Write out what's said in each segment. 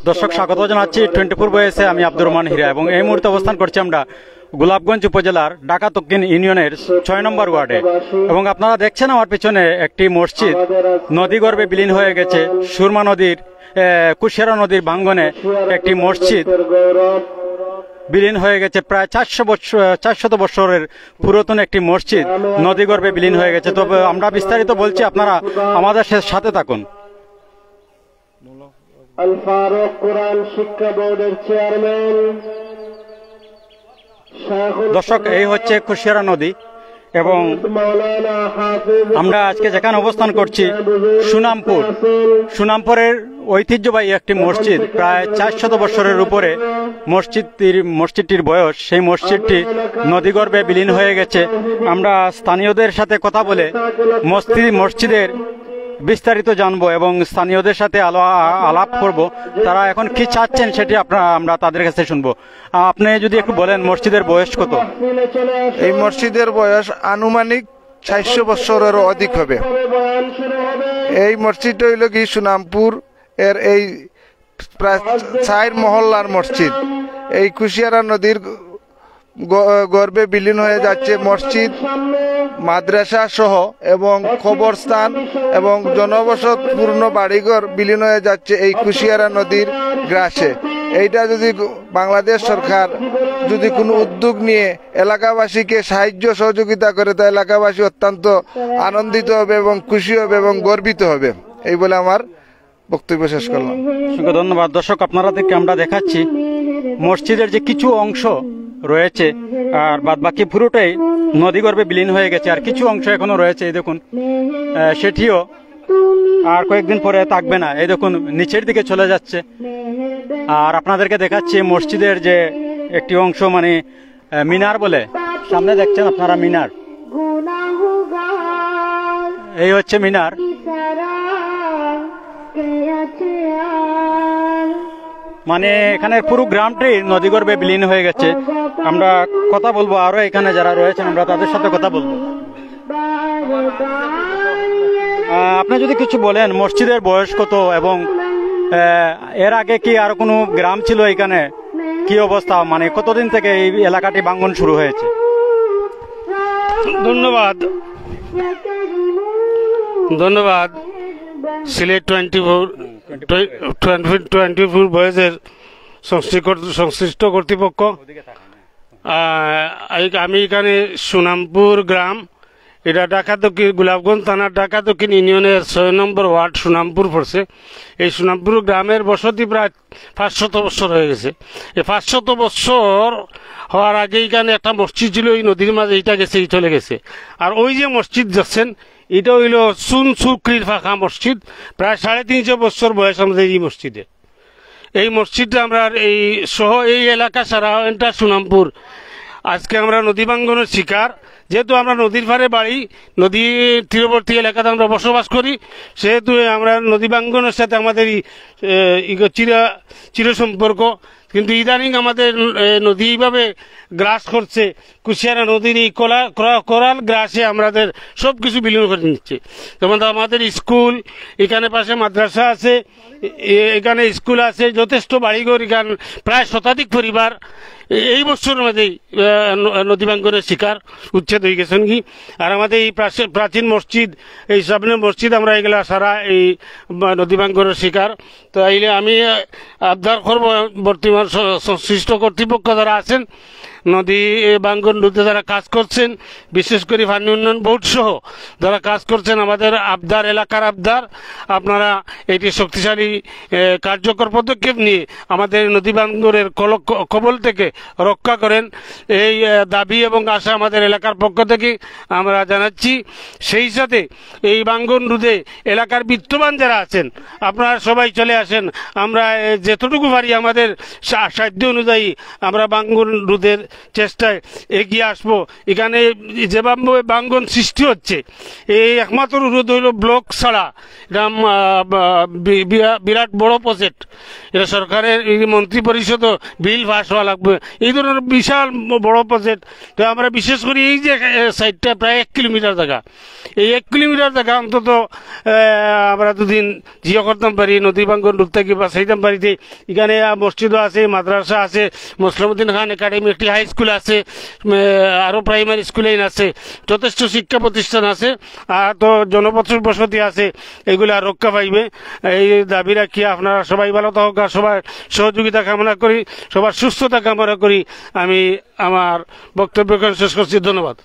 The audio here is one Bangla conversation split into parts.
দর্শক স্বাগত জানাচ্ছি 24 বয়েসে। আমি আব্দুর রহমান হীরা এবং এই মুহূর্তে অবস্থান করছি আমরা গোলাপগঞ্জ উপজেলার ঢাকা দক্ষিণ ইউনিয়নের 6 নম্বর ওয়ার্ডে এবং আপনারা দেখছেন আমার পিছনে একটি মসজিদ নদীগর্ভে বিলীন হয়ে গেছে। সুরমা নদীর কুশিয়ারা নদীর ভাঙ্গনে একটি মসজিদ বিলীন হয়ে গেছে। প্রায় 400 বছরের পুরাতন একটি মসজিদ নদীগর্ভে বিলীন হয়ে গেছে। তবে আমরা বিস্তারিত বলছি, আপনারা আমাদের সাথে থাকুন। আল ফারুক কোরআন শিক্ষা বোর্ডের চেয়ারম্যান। দর্শক, এই হচ্ছে কুশিয়ারা নদী এবং আমরা আজকে যেখানে অবস্থান করছি সুনামপুরের ঐতিহ্যবাহী একটি মসজিদ, প্রায় 400 বছরের উপরে মসজিদটির বয়স। সেই মসজিদটি নদীগর্ভে বিলীন হয়ে গেছে। আমরা স্থানীয়দের সাথে কথা বলে মসজিদের বিস্তারিত জানবো এবং স্থানীয়দের সাথে আলাপ করব। তারা এখন কি চাচ্ছেন সেটি আমরা তাদের কাছে শুনবো। আপনি যদি একটু বলেন, মসজিদের বয়স কত? এই মসজিদের বয়স আনুমানিক 400 বছরেরও অধিক হবে। এই মসজিদটা হইল কি সুনামপুর এর এই প্রায় 4 মহল্লার মসজিদ। এই কুশিয়ারা নদীর গর্ভে বিলীন হয়ে যাচ্ছে মসজিদ, মাদ্রাসা সহ এবং কবরস্থান এবং জনবসতপূর্ণ বাড়িঘর বিলীন হয়ে যাচ্ছে এই কুশিয়ারা নদীর গ্রাসে। এইটা যদি বাংলাদেশ সরকার যদি কোনো উদ্যোগ নিয়ে এলাকাবাসীকে সাহায্য সহযোগিতা করে, তা এলাকাবাসী অত্যন্ত আনন্দিত হবে এবং খুশি হবে এবং গর্বিত হবে। এই বলে আমার বক্তব্য শেষ করলাম। ধন্যবাদ। দর্শক, আপনাদেরকে আমরা দেখাচ্ছি মসজিদের যে কিছু অংশ রয়েছে আর বাদ বাকি পুরোটাই নদীগর্ভে বিলীন হয়ে গেছে, আর কিছু অংশ এখনো রয়েছে। এই দেখুন, সেটিও আর কয়েকদিন পরে থাকবে না। এই দেখুন, নিচের দিকে চলে যাচ্ছে। আর আপনাদেরকে দেখাচ্ছি মসজিদের যে একটি অংশ, মানে মিনার বলে, সামনে দেখছেন আপনারা মিনার। এই হচ্ছে মিনার। মানে এখানে পুরো গ্রামটি নদীগর্ভে বিলীন হয়ে গেছে। আমরা কথা বলবো আরো এখানে যারা রয়েছেন, আমরা তাদের সাথে কথা বলবো। আপনি যদি কিছু বলেন, মসজিদের বয়স কত এবং এর আগে কি আর কোনো গ্রাম ছিল এখানে? কি অবস্থা, মানে কতদিন থেকে এই এলাকাটি ভাঙ্গন শুরু হয়েছে? ধন্যবাদ। সিলেট 24 বয়েসের সংশ্লিষ্ট কর্তৃপক্ষ। আমি এখানে সুনামপুর গ্রাম, এটা ঢাকা দক্ষিণ গোলাপগঞ্জ থানার ঢাকা দক্ষিণ ইউনিয়নের 6 নম্বর ওয়ার্ড সুনামপুর পড়ছে। এই সুনামপুর গ্রামের বসতি প্রায় 500 বছর হয়ে গেছে। এই 500 বছর হওয়ার আগে এখানে একটা মসজিদ ছিল, এই নদীর মাঝে এইটা গেছে, এই চলে গেছে। আর ওই যে মসজিদ যাচ্ছেন, এটা হইল সুকরির ফাঁকা মসজিদ। প্রায় 350 বছর বয়স আমাদের এই মসজিদে। এই মসজিদটা আমরা এই সহ এই এলাকা সারা এটা সুনামপুর। আজকে আমরা নদী ভাঙ্গনের শিকার। যেহেতু আমরা নদীর পাড়ে বাড়ি, নদী তীরবর্তী এলাকাতে আমরা বসবাস করি, সেহেতু আমরা নদী ভাঙ্গনের সাথে আমাদের চির সম্পর্ক। কিন্তু ইদানিং আমাদের নদী এইভাবে গ্রাস করছে, কুশিয়ারা নদীর এই কোরাল গ্রাসে আমাদের সব কিছু বিলীন করে নিচ্ছে। যেমন আমাদের স্কুল, এখানে পাশে মাদ্রাসা আছে, এখানে স্কুল আছে, যথেষ্ট বাড়িঘর, এখানে প্রায় শতাধিক পরিবার এই বছরের মধ্যেই নদী ভাঙ্গনের শিকার উচ্ছেদ হয়ে গেছেন কি। আর আমাদের এই প্রাচীন মসজিদ, এই সামনে মসজিদ, আমরা এগুলা সারা এই নদী ভাঙ্গনের শিকার। তো এইলে আমি আবদার করব বর্তমান সংশ্লিষ্ট কর্তৃপক্ষ যারা আছেন, নদী ভাঙ্গন রোধে যারা কাজ করছেন, বিশেষ করে পানি উন্নয়ন বোর্ড সহ যারা কাজ করছেন, আমাদের আবদার, এলাকার আবদার, আপনারা এটি শক্তিশালী কার্যকর পদক্ষেপ নিয়ে আমাদের নদী ভাঙ্গনের কবল থেকে রক্ষা করেন। এই দাবি এবং আশা আমাদের এলাকার পক্ষ থেকে আমরা জানাচ্ছি। সেই সাথে এই ভাঙ্গন রোধে এলাকার বিত্তবান যারা আছেন, আপনারা সবাই চলে আসেন। আমরা যেতটুকু পারি আমাদের সাধ্য অনুযায়ী আমরা ভাঙ্গন রোধের চেষ্টায় এগিয়ে আসবো। এখানে যেভাবে বাঙ্গন সৃষ্টি হচ্ছে, এই একমাত্র অনুরোধ হইল ব্লক ছাড়া এটা বিরাট বড় প্রজেক্ট, এটা সরকারের মন্ত্রী পরিষদ বিল পাস হওয়া লাগবে, এই ধরনের বিশাল বড় প্রজেক্ট। তো আমরা বিশেষ করে এই যে সাইডটা প্রায় 1 কিলোমিটার জায়গা, এই 1 কিলোমিটার জায়গা অন্তত আমরা দুদিন জিও করতাম পারি, নদী বাঙ্গন রূপ থেকে বা সেইতাম পারিতে। এখানে মসজিদও আছে, মাদ্রাসা আছে, মুসলিমউদ্দিন খান একাডেমি একটি হাই স্কুল আছে, আরও প্রাইমারি স্কুল আছে, যথেষ্ট শিক্ষা প্রতিষ্ঠান আছে, আর তো জনবসতি আছে, এগুলা রক্ষা পাইবে। এই দাবি রাখি আপনারা সবাই ভালো থাকুক, আর সবার সহযোগিতা কামনা করি, সবার সুস্থতা কামনা করি। আমি আমার বক্তব্য শেষ করছি। ধন্যবাদ।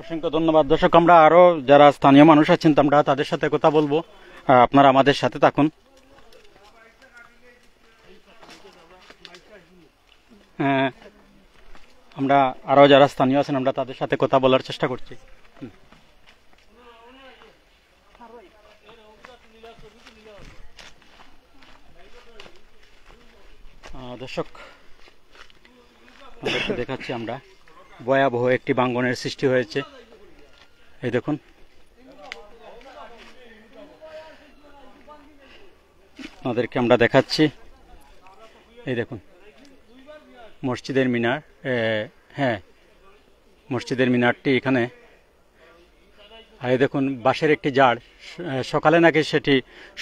অসংখ্য ধন্যবাদ। দর্শক, আমরা আরো যারা স্থানীয় মানুষ আছেন আমরা তাদের সাথে কথা বলবো, আপনারা আমাদের সাথে থাকুন। আমরা আরো যারা স্থানীয় আছেন আমরা তাদের সাথে কথা বলার চেষ্টা করছি। দর্শক, দেখাচ্ছি আমরা ভয়াবহ একটি বাঙ্গনের সৃষ্টি হয়েছে। এই দেখুন, আপনাদেরকে আমরা দেখাচ্ছি। এই দেখুন মসজিদের মিনার, হ্যাঁ মসজিদের মিনারটি এখানে। আর এই দেখুন বাঁশের একটি জার, সকালে নাকি সেটি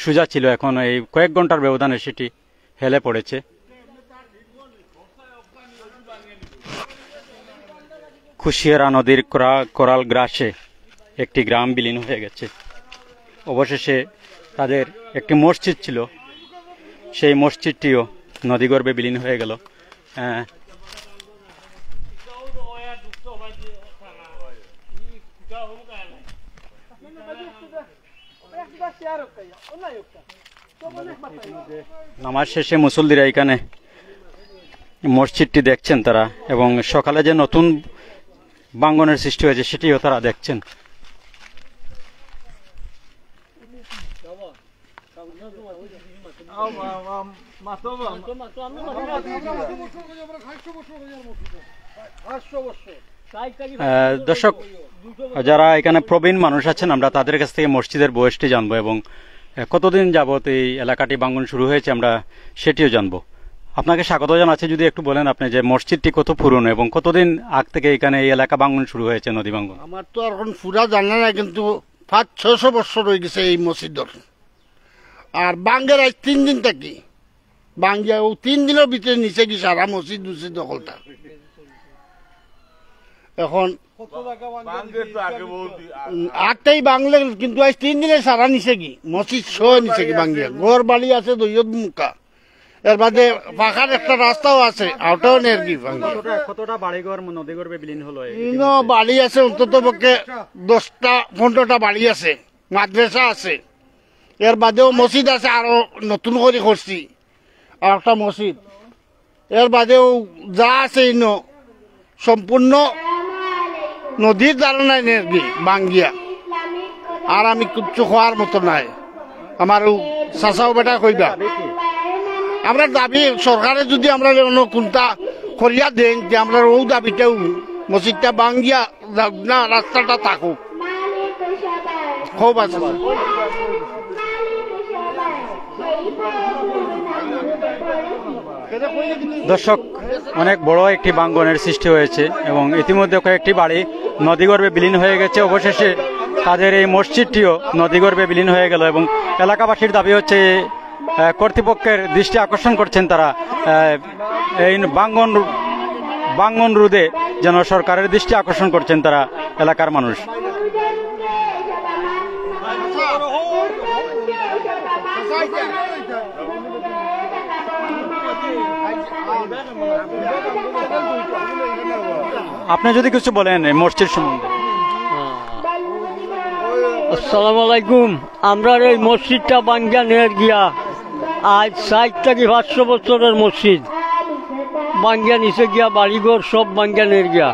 সোজা ছিল, এখন এই কয়েক ঘন্টার ব্যবধানে সেটি হেলে পড়েছে। কুশিয়ারা নদীর কোরাল গ্রাসে একটি গ্রাম বিলীন হয়ে গেছে। অবশেষে তাদের একটি মসজিদ ছিল, সেই মসজিদটিও নদীগর্ভে বিলীন হয়ে গেল। নামাজ শেষে মুসল্লিরা এখানে মসজিদটি দেখছেন তারা, এবং সকালে যে নতুন বাঙ্গনের সৃষ্টি হয়েছে সেটিও তারা দেখছেন। দর্শক, যারা এখানে প্রবীণ মানুষ আছেন আমরা তাদের কাছ থেকে মসজিদের বয়সটি জানবো, এবং কতদিন যাবত এই এলাকাটি বাঙ্গন শুরু হয়েছে আমরা সেটিও জানবো। আপনাকে স্বাগত জানাচ্ছি। যদি একটু বলেন আপনি যে মসজিদটি কত পুরনো এবং কতদিন আগ থেকে এখানে এই এলাকা বাঙ্গন শুরু হয়েছে, নদী বাঙ্গন? আমার তো এখন পুরা জানা নাই, কিন্তু 500-600 বছর হয়ে গেছে এই মসজিদর। আর বাঙ্গের আজ 3 দিন থাকি, বাঙ্গিয়া 3 দিনের ভিতরে নিচে কি সারা মসজিদ দখলটা। এখন 8টাই বাংলা, কিন্তু আজ 3 দিনে সারা নিচে কি মসজিদ সহ নিচে কি বাঙ্গিয়া। ঘর বাড়ি আছে দৈয়দ মুখা, এর বাদে পাখার একটা রাস্তাও আছে, ওটাও নেই কি। কতটা বাড়িঘর নদীগর্ভে বিলীন হলো? বাড়ি আছে অন্তত পক্ষে 10টা-15টা বাড়ি আছে, মাদ্রাসা আছে, এর বাদেও মসজিদ আছে, আরো নতুন করে করছি আর একটা মসজিদ। এর বাদেও যা আছে সম্পূর্ণ নদীর দ্বারা নাই নাকি বাঙ্গিয়া। আর আমি কিচ্ছু খোয়ার মতো নাই। আমার চাচাও বেটা কইবা, আমরা দাবি সরকারে যদি আমরা কোনটা করিয়া দেন যে আমরা ও দাবিটাও মসজিদটা বাঙ্গিয়া না, রাস্তাটা থাকুক, খুব আছে। দর্শক, অনেক বড় একটি বাঙ্গনের সৃষ্টি হয়েছে এবং ইতিমধ্যে কয়েকটি বাড়ি নদীগর্ভে বিলীন হয়ে গেছে। অবশেষে তাদের এই মসজিদটিও নদীগর্ভে বিলীন হয়ে গেল, এবং এলাকাবাসীর দাবি হচ্ছে কর্তৃপক্ষের দৃষ্টি আকর্ষণ করছেন তারা এই বাঙ্গন রোধে যেন সরকারের দৃষ্টি আকর্ষণ করছেন তারা এলাকার মানুষ। আপনি যদি কিছু বলেন মসজিদ সম্বন্ধে। আসসালামু আলাইকুম। আমরা এই মসজিদটা বাঙ্গিয়া নিয়ে গিয়া আজ 60 থেকে 500 বছরের মসজিদ বাঙ্গিয়া নিচে গিয়া বাড়িঘর সব বাঙ্গিয়া নিয়ে গিয়া।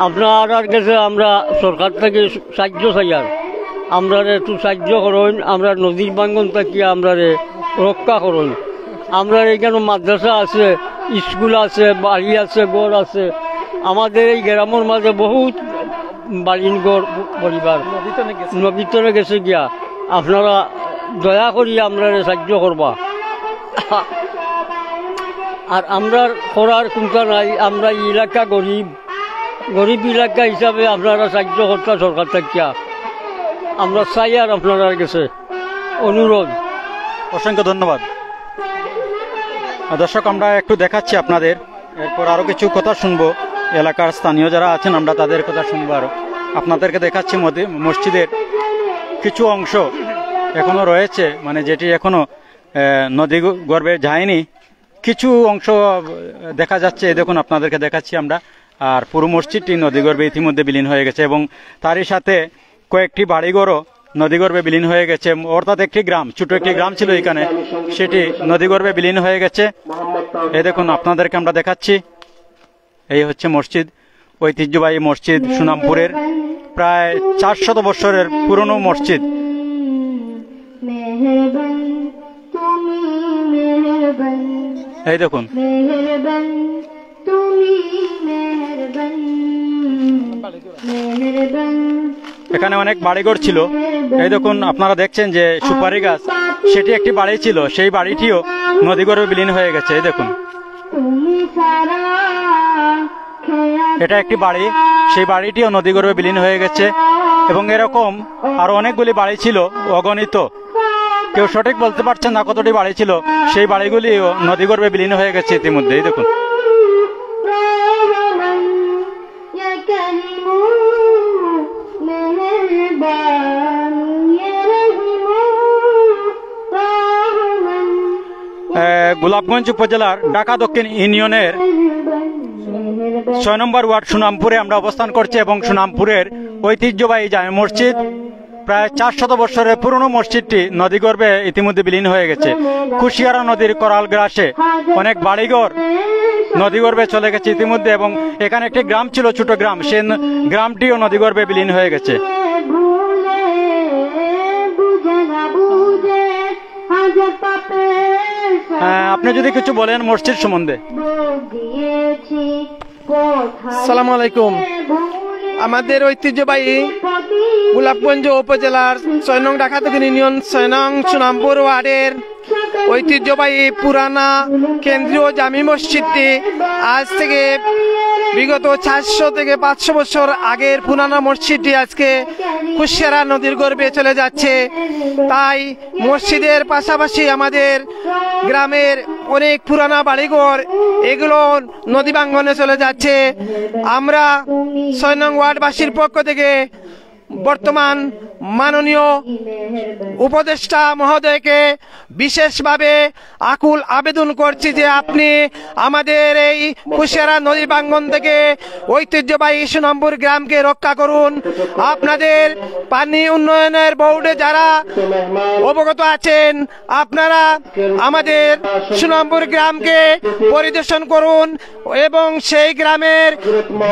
আপনার কাছে আমরা সরকার থেকে সাহায্য চাই, আর আমরা একটু সাহায্য করুন, আমরা নদীর বাঙ্গন থেকে আমরা রক্ষা করুন। আমরা এখানে মাদ্রাসা আছে, স্কুল আছে, বাড়ি আছে, ঘর আছে, আমাদের এই গ্রামের মাঝে বহুত বাড়িঘর পরিবার নবীতনে গেছে গিয়া। আপনারা দয়া করি আমরা সাহায্য করবা। আর আমরা করার কোনটা নাই, আমরা এই এলাকা গরিব এলাকা হিসাবে আপনারা সাহায্য করতে সরকার থাকিয়া আমরা চাই। আর আপনারা গেছে অনুরোধ। অসংখ্য ধন্যবাদ। দর্শক, আমরা একটু দেখাচ্ছি আপনাদের, এরপর আরো কিছু কথা শুনবো। এলাকার স্থানীয় যারা আছেন আমরা তাদের কথা শুনবো। আরো আপনাদেরকে দেখাচ্ছি মসজিদের কিছু অংশ এখনো রয়েছে, মানে যেটি এখনো নদী গর্ভে যায়নি। কিছু অংশ দেখা যাচ্ছে, দেখুন আপনাদেরকে দেখাচ্ছি আমরা। আর পুরো মসজিদটি নদীগর্ভে ইতিমধ্যে বিলীন হয়ে গেছে এবং তারই সাথে কয়েকটি বাড়িঘরও নদীগর্ভে বিলীন হয়ে গেছে। অর্থাৎ একটি গ্রাম, ছোট একটি গ্রাম ছিল এখানে, সেটি নদীগর্ভে বিলীন হয়ে গেছে। এই দেখুন আপনাদেরকে আমরা দেখাচ্ছি, এই হচ্ছে মসজিদ, ঐতিহ্যবাহী মসজিদ সুনামপুরের, প্রায় 400 বছরের পুরনো মসজিদ। এই দেখুন, এখানে অনেক বাড়িঘর ছিল। এই দেখুন আপনারা দেখছেন যে সুপারি গাছ, সেটি একটি বাড়ি ছিল, সেই বাড়িটিও নদীগর্ভে বিলীন হয়ে গেছে। এই দেখুন, এটা একটি বাড়ি, সেই বাড়িটিও নদীগর্ভে বিলীন হয়ে গেছে। এবং এরকম আরো অনেকগুলি বাড়ি ছিল, অগণিত, কেউ সঠিক বলতে পারছেন না কতটি বাড়ি ছিল, সেই বাড়িগুলিও নদীগর্ভে বিলীন হয়ে গেছে ইতিমধ্যে। এই দেখুন, গোলাপগঞ্জ উপজেলার ঢাকা দক্ষিণ ইউনিয়নের 6 নম্বর ওয়ার্ড সুনামপুরে আমরা অবস্থান করছি এবং সুনামপুরের ঐতিহ্যবাহী জামে মসজিদ, প্রায় 400 বছরের পুরনো মসজিদটি নদীগর্ভে ইতিমধ্যে বিলীন হয়ে গেছে। কুশিয়ারা নদীর করাল গ্রাসে অনেক বাড়িঘর নদীগর্ভে চলে গেছে ইতিমধ্যে এবং এখানে একটি গ্রাম ছিল, ছোট গ্রাম, সে গ্রামটিও নদীগর্ভে বিলীন হয়ে গেছে। আপনি যদি কিছু বলেন মসজিদ সম্বন্ধে। আসসালামু আলাইকুম। আমাদের ঐতিহ্যবাহী গোলাপগঞ্জ উপজেলার 6 নং ঢাকা দক্ষিণ ইউনিয়ন 6 নং সুনামপুর ওয়ার্ডের ঐতিহ্যবাহী পুরানা কেন্দ্রীয় জামি মসজিদটি আজ থেকে বিগত 400 থেকে 500 বছর আগের পুরানা মসজিদটি আজকে কুশিয়ারা নদীর গর্ভে চলে যাচ্ছে। তাই মসজিদের পাশাপাশি আমাদের গ্রামের অনেক পুরানা বাড়িঘর এগুলো নদী ভাঙ্গনে চলে যাচ্ছে। আমরা 6 নং ওয়ার্ডবাসীর পক্ষ থেকে বর্তমান মাননীয় উপদেষ্টা মহোদয়কে বিশেষভাবে আকুল আবেদন করছি যে আপনি আমাদের এই কুশিয়ারা নদী ভাঙ্গন থেকে ঐতিহ্যবাহী সুনামপুর গ্রামকে রক্ষা করুন। আপনাদের পানি উন্নয়নের বোর্ডে যারা অবগত আছেন, আপনারা আমাদের সুনামপুর গ্রামকে পরিদর্শন করুন এবং সেই গ্রামের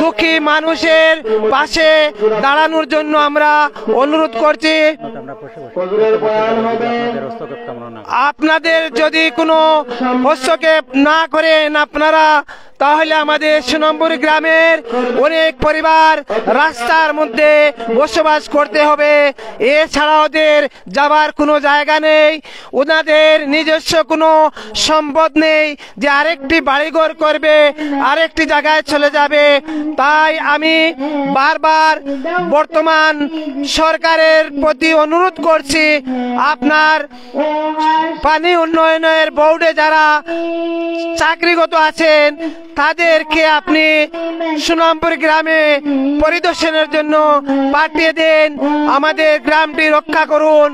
দুঃখী মানুষের পাশে দাঁড়ানোর জন্য আমরা অনুরোধ করছি। আপনাদের যদি কোনো হস্তক্ষেপ না করেন আপনারা, তাহলে আমাদের সুনামপুর গ্রামের অনেক পরিবার রাস্তার মধ্যে বসবাস করতে হবে। এছাড়া ওদের যাবার কোনো জায়গা নেই, ওনাদের নিজস্ব কোনো সম্পদ নেই যে আরেকটি বাড়িঘর করবে, আরেকটি জায়গায় চলে যাবে। তাই আমি বারবার বর্তমান সরকারের প্রতি অনুরোধ করছি, আপনার পানি উন্নয়নের বোর্ডে যারা চাকরিগত আছেন তাদেরকে আপনি সুনামপুর গ্রামে পরিদর্শনের জন্য পাঠিয়ে দেন, আমাদের গ্রামটি রক্ষা করুন।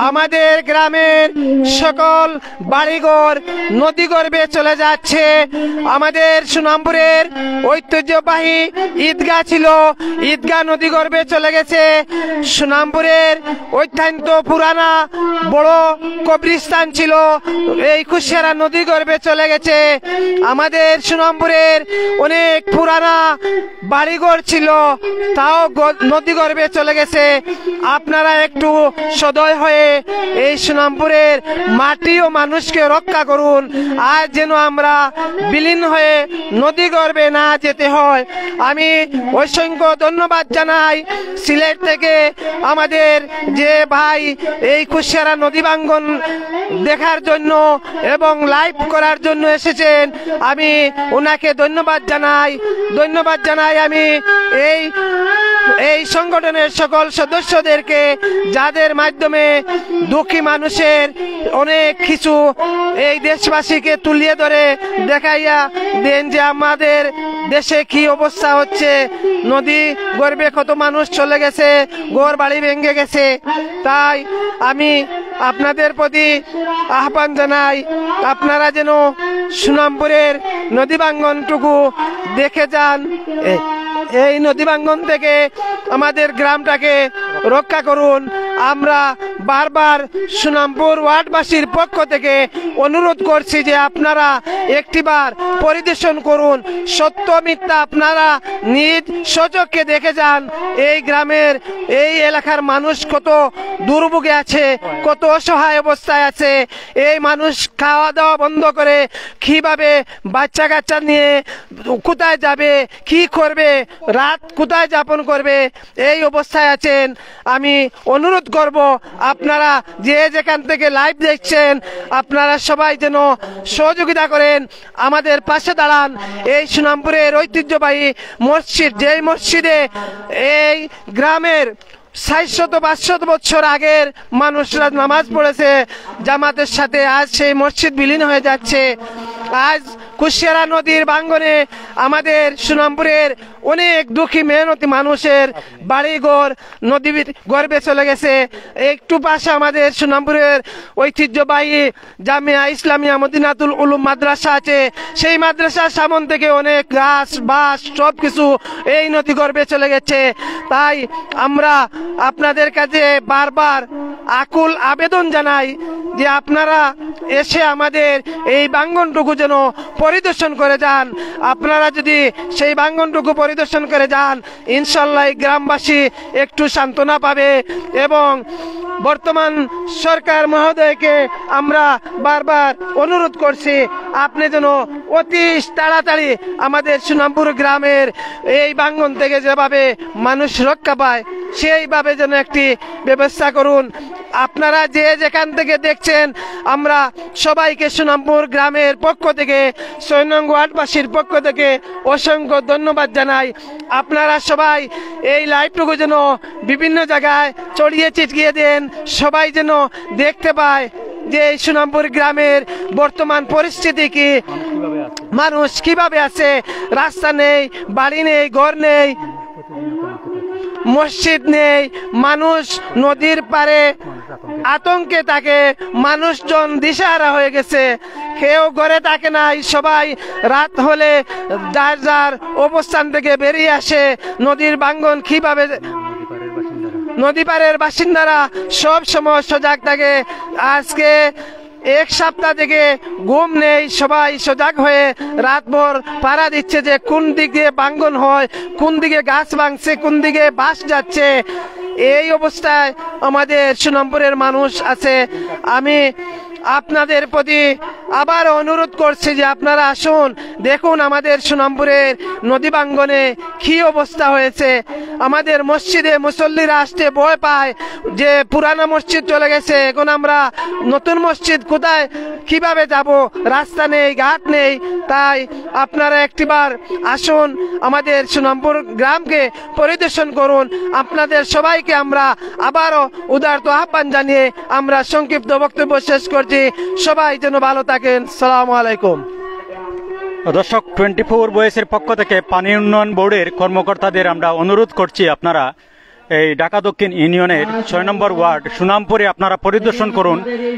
আমাদের গ্রামের সকল বাড়িঘর নদীগর্ভে চলে যাচ্ছে। আমাদের সুনামপুরের ঐতিহ্যবাহী ঈদগাহ ছিল, ঈদগাহ নদীগর্ভে চলে গেছে। সুনামপুরের অত্যন্ত পুরানা বড় কবরস্থান ছিল, এই কুশিয়ারা নদীগর্ভে চলে গেছে। আমাদের সুনামপুরের অনেক পুরানা বাড়িঘর ছিল তাও নদী গর্ভে চলে গেছে। আপনারা একটু সদয় হয়ে এই সুনামপুরের মাটি ও মানুষকে রক্ষা করুন, আর যেন আমরা বিলীন হয়ে নদী গর্ভে না যেতে হয়। আমি অসংখ্য ধন্যবাদ জানাই সিলেট থেকে আমাদের যে ভাই এই কুশিয়ারা নদী ভাঙ্গন দেখার জন্য এবং লাইভ করার জন্য এসেছেন, আমি ওনাকে ধন্যবাদ জানাই। আমি এই সংগঠনের সকল সদস্যদেরকে, যাদের মাধ্যমে দুঃখী মানুষের অনেক কিছু এই দেশবাসীকে তুলিয়ে ধরে দেখাইয়া দেন যে আমাদের দেশে কি অবস্থা হচ্ছে, নদী গর্ভে কত মানুষ চলে গেছে, ঘর বাড়ি ভেঙে গেছে। তাই আমি আপনাদের প্রতি আহ্বান জানাই, আপনারা যেন সুনামপুরের নদী ভাঙ্গনটুকু দেখে যান। এই নদী ভাঙ্গন থেকে আমাদের গ্রামটাকে রক্ষা করুন। আমরা বারবার সুনামপুর ওয়ার্ডবাসীর পক্ষ থেকে অনুরোধ করছি যে আপনারা একটিবার পরিদর্শন করুন, সত্য মিথ্যা আপনারা নিজ সচক্ষে দেখে যান। এই গ্রামের এই এলাকার মানুষ কত দুর্ভোগে আছে, কত অসহায় অবস্থায় আছে। এই মানুষ খাওয়া দাওয়া বন্ধ করে কিভাবে বাচ্চা কাচ্চা নিয়ে কোথায় যাবে, কি করবে, রাত কোথায় যাপন করবে, এই অবস্থায় আছেন। আমি অনুরোধ করব আপনারা যে যেখান থেকে লাইভ দেখছেন, আপনারা সবাই যেন সহযোগিতা করেন, আমাদের পাশে দাঁড়ান। এই সুনামপুরের ঐতিহ্যবাহী মসজিদ, যেই মসজিদে এই গ্রামের 400-500 বছর আগের মানুষরা নামাজ পড়েছে জামাতের সাথে, আজ সেই মসজিদ বিলীন হয়ে যাচ্ছে। আজ কুশিয়ারা নদীর ভাঙ্গনে আমাদের সুনামপুরের অনেক দুঃখী মেহনতি মানুষের বাড়িঘর নদী গর্ভে চলে গেছে। একটু পাশে আমাদের সুনামপুরের ঐতিহ্যবাহী জামিয়া ইসলামিয়া মদিনাতুল উলুম মাদ্রাসা আছে, সেই মাদ্রাসার সামন থেকে অনেক গাছ বাস সব কিছু এই নদী গর্ভে চলে গেছে। তাই আমরা আপনাদের কাছে বারবার আকুল আবেদন জানাই যে আপনারা এসে আমাদের এই ভাঙ্গনটুকু যেন পরিদর্শন করে যান। আপনারা যদি সেই ভাঙ্গনটুকু পরিদর্শন করে যান, ইনশাল্লাহ গ্রামবাসী একটু সান্ত্বনা পাবে। এবং বর্তমান সরকার মহোদয়কে আমরা বারবার অনুরোধ করছি, আপনি যেন অতি তাড়াতাড়ি আমাদের সুনামপুর গ্রামের এই ভাঙ্গন থেকে যেভাবে মানুষ রক্ষা পায় সেইভাবে যেন একটি ব্যবস্থা করুন। আপনারা যে যেখান থেকে দেখছেন, আমরা সবাইকে সুনামপুর গ্রামের পক্ষ থেকে, 6 নং ওয়ার্ডবাসীর পক্ষ থেকে অসংখ্য ধন্যবাদ জানাই। আপনারা সবাই এই লাইভটুকু যেন বিভিন্ন জায়গায় ছড়িয়ে ছিটিয়ে দেন, সবাই যেন দেখতে পায় যে এই সুনামপুর গ্রামের বর্তমান পরিস্থিতি কি, মানুষ কিভাবে আছে। রাস্তা নেই, বাড়ি নেই, ঘর নেই, মসজিদ নেই, মানুষ নদীর পারে আতঙ্কে থাকে, মানুষজন দিশাহারা হয়ে গেছে, কেউ ঘরে থাকে নাই। সবাই রাত হলে যার যার অবস্থান থেকে বেরিয়ে আসে। নদীর ভাঙ্গন কিভাবে, নদী পারের বাসিন্দারা সব সময় সজাগ থাকে। আজকে 1 সপ্তাহ থেকে ঘুম নেই, সবাই সজাগ হয়ে রাতভর পাড়া দিচ্ছে যে কোন দিকে ভাঙ্গন হয়, কোন দিকে গাছ ভাঙছে, কোন দিকে বাস যাচ্ছে। এই অবস্থায় আমাদের সুনামপুরের মানুষ আছে। আমি আপনাদের প্রতি আবার অনুরোধ করছি যে আপনারা আসুন, দেখুন আমাদের সুনামপুরের নদী ভাঙ্গনে কি অবস্থা হয়েছে। আমাদের মসজিদে মুসল্লিরা আসতে ভয় পায় যে পুরানো মসজিদ চলে গেছে, এখন আমরা নতুন মসজিদ কোথায় কিভাবে যাব, রাস্তা নেই, ঘাট নেই। তাই আপনারা একটিবার আসুন, আমাদের সুনামপুর গ্রামকে পরিদর্শন করুন। আপনাদের সবাইকে আমরা আবারও উদারত আহ্বান জানিয়ে আমরা সংক্ষিপ্ত বক্তব্য শেষ করছি। সবাই যেন ভালো থাকেন। সালামু আলাইকুম। দর্শক, 24 বয়েসের পক্ষ থেকে পানি উন্নয়ন বোর্ডের কর্মকর্তাদের আমরা অনুরোধ করছি, আপনারা এই ঢাকা দক্ষিণ ইউনিয়নের 6 নম্বর ওয়ার্ড সুনামপুরে আপনারা পরিদর্শন করুন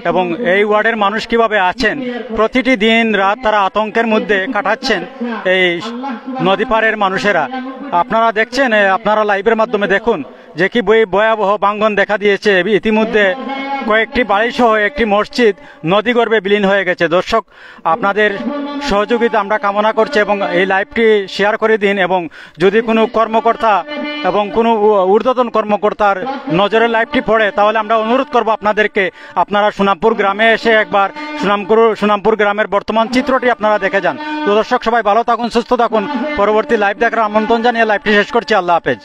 এবং এই ওয়ার্ডের মানুষ কিভাবে আছেন, প্রতিটি দিন রাত তারা আতঙ্কের মধ্যে কাটাচ্ছেন এই নদী পাড়ের মানুষেরা। আপনারা দেখছেন, আপনারা লাইভের মাধ্যমে দেখুন যে কি ভয়াবহ ভাঙ্গন দেখা দিয়েছে। ইতিমধ্যে কয়েকটি বাড়ি সহ একটি মসজিদ নদীগর্ভে বিলীন হয়ে গেছে। দর্শক, আপনাদের সহযোগিতা আমরা কামনা করছি এবং এই লাইভটি শেয়ার করে দিন, এবং যদি কোনো কর্মকর্তা এবং কোনো ঊর্ধ্বতন কর্মকর্তার নজরে লাইভটি পড়ে তাহলে আমরা অনুরোধ করব আপনাদেরকে, আপনারা সুনামপুর গ্রামে এসে একবার সুনামপুর গ্রামের বর্তমান চিত্রটি আপনারা দেখে যান। তো দর্শক, সবাই ভালো থাকুন, সুস্থ থাকুন। পরবর্তী লাইভ দেখার আমন্ত্রণ জানিয়ে লাইভটি শেষ করছি। আল্লাহ হাফেজ।